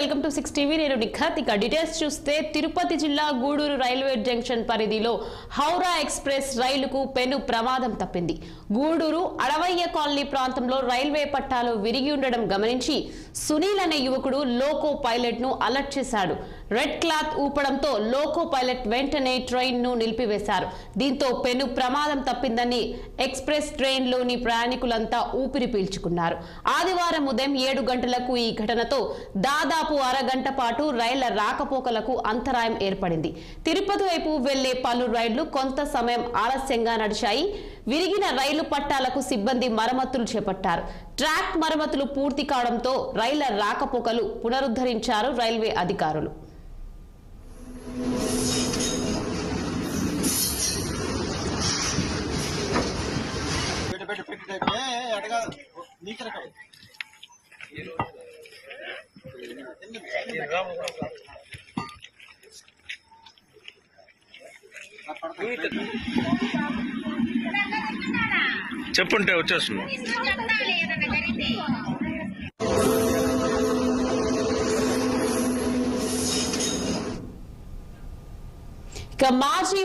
Welcome to 6 TV. నేను నిఖత్. ఇక details చూస్తే తిరుపతి జిల్లా గూడూరు రైల్వే జంక్షన్ పరిధిలో హౌరా ఎక్స్ప్రెస్ రైలుకు పెను ప్రమాదం తప్పింది. గూడూరు అడవయ్య కాలనీ ప్రాంతంలో రైల్వే పట్టాలు విరిగి ఉండడం గమనించి సునీల్ అనే యువకుడు లోకో పైలట్ ను అలర్ట్ చేశాడు. రెడ్ క్లాత్ ఊపడంతో లోకో పైలట్ వెంటనే ట్రైన్ ను నిలిపివేశారు. దీంతో పెను ప్రమాదం తప్పిందని ఎక్స్ప్రెస్ ట్రైన్ లోని ప్రయాణికులంతా ఊపిరి పీల్చుకున్నారు. ఆదివారం ఉదయం 7 గంటలకు ఈ ఘటనతో దాదాపు అరగంట పాటు రైళ్ల రాకపోకలకు అంతరాయం ఏర్పడింది. తిరుపతి వైపు వెళ్లే పలు రైళ్లు కొంత సమయం ఆలస్యంగా నడిచాయి. విరిగిన రైలు పట్టాలకు సిబ్బంది మరమ్మతులు చేపట్టారు. ట్రాక్ మరమ్మతులు పూర్తి కావడంతో రైళ్ల రాకపోకలు పునరుద్ధరించారు రైల్వే అధికారులు. చెప్పుంటే వచ్చేస్తున్నాం. ఇక మాజీ